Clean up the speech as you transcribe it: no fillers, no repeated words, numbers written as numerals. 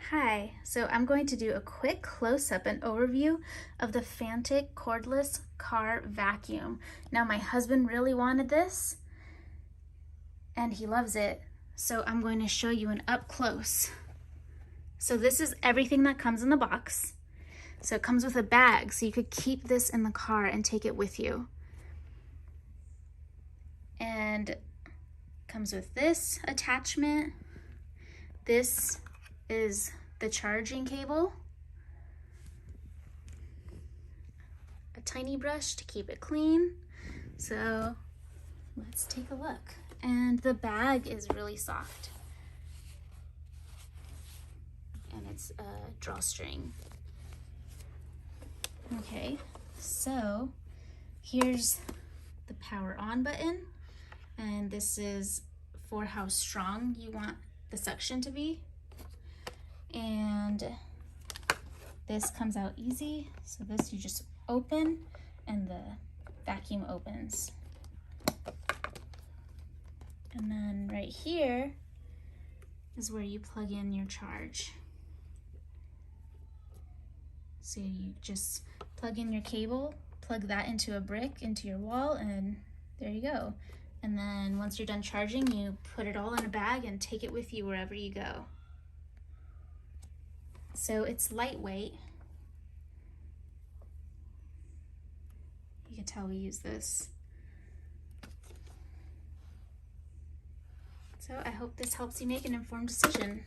Hi, so I'm going to do a quick close-up and overview of the Fanttik cordless car vacuum. Now my husband really wanted this and he loves it, so I'm going to show you an up close. So this is everything that comes in the box. So it comes with a bag, so you could keep this in the car and take it with you. And it comes with this attachment. This is the charging cable, a tiny brush to keep it clean. So let's take a look. And the bag is really soft. And it's a drawstring. Okay, so here's the power on button. And this is for how strong you want the suction to be. And this comes out easy. So this you just open and the vacuum opens. And then right here is where you plug in your charge. So you just plug in your cable, plug that into a brick, into your wall, and there you go. And then once you're done charging, you put it all in a bag and take it with you wherever you go. So it's lightweight. You can tell we use this. So I hope this helps you make an informed decision.